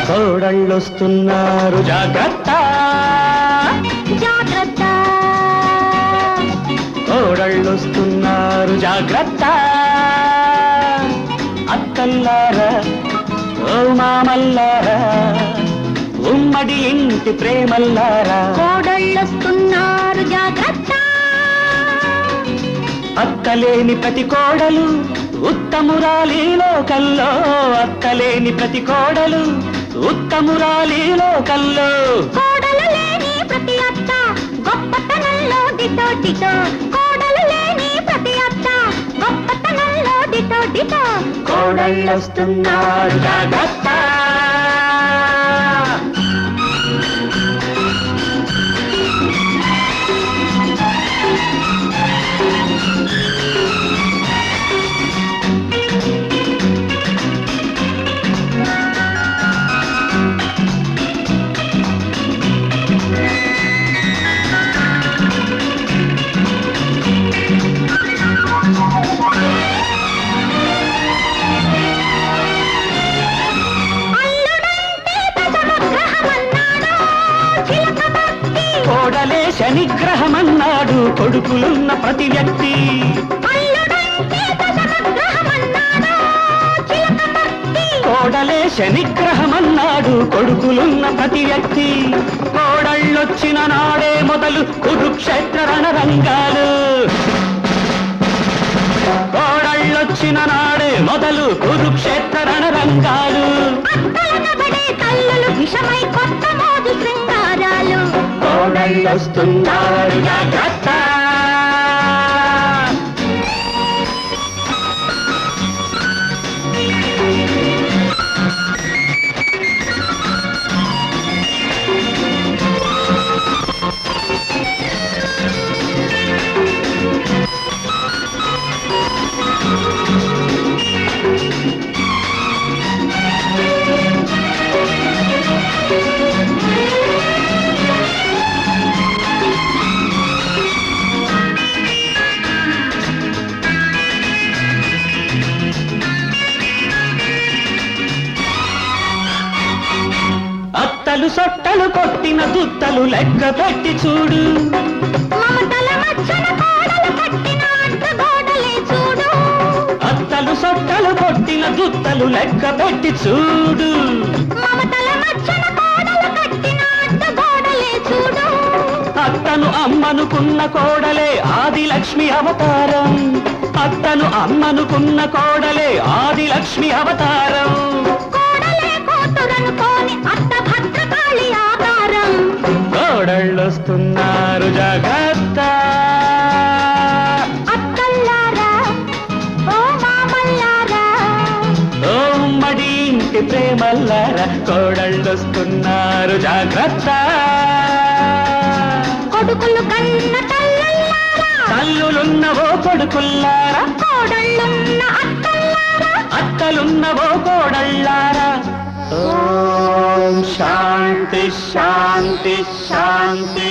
కోడళ్ళొస్తున్నారు జాగ్రత్త జాగ్రత్త కోడళ్ళొస్తున్నారు జాగ్రత్త అక్కల్లారా ఓ మామల్లారా ఉమ్మడి ఇంటి ప్రేమల్లారా కోడళ్ళొస్తున్నారు జాగ్రత్త అక్కలేని ప్రతి కోడలు ఉత్తమురాలి లోకల్లో అక్కలేని ప్రతి కోడలు ఉత్తమురాలి లోకల్లో కోడలు లేని ప్రతి అత్త గొప్పతనంలో డిటో డిటో కోడలు లేని ప్రతి అత్త గొప్పతనంలో డిటో డిటో కోడళ్ళొస్తున్నారు జాగ్రత్త కోడలే శనిగ్రహమన్నాడు కొడుకులున్న ప్రతి వ్యక్తి కోడలే శనిగ్రహమన్నాడు కొడుకులున్న ప్రతి వ్యక్తి కోడళ్ళొచ్చిన నాడే మొదలు కురుక్షేత్ర రణరంగాలు కోడళ్ళొచ్చిన నాడే మొదలు కురుక్షేత్ర రణరంగాలు విషమై కొత్త మోదు శృంగారాలు కోడళ్ళొస్తున్నారు జాగ్రత్త అత్తలు సొట్టలు కొట్టిన దుత్తలు లెక్క పెట్టి చూడు మమతల మచ్చన కోడలు కట్టిన అడ్డగోడలే చూడు అత్తలు సొట్టలు కొట్టిన దుత్తలు లెక్క పెట్టి చూడు మమతల మచ్చన కోడలు కట్టిన అడ్డగోడలే చూడు అత్తను అమ్మనుకున్న కోడలే ఆదిలక్ష్మి అవతారం అత్తను అమ్మనుకున్న కోడలే ఆదిలక్ష్మి అవతారం కోడలే కూతురనుకోని అత్త భద్రకాళి ఆధారం కోడళ్ళొస్తున్నారు జాగ్రత్త అక్కల్లారా ఓ మామల్లారా ఓ ఉమ్మడి ఇంటి ప్రేమల్లారా కోడళ్ళొస్తున్నారు జాగ్రత్త కొడుకులు కన్న తల్లల్లారా తల్లులున్నవో కొడుకుల్లారా కోడళ్ళున్న అక్కల్లారా అత్తలున్నవో కోడళ్ళారా ఓం శాంతి శాంతి శాంతి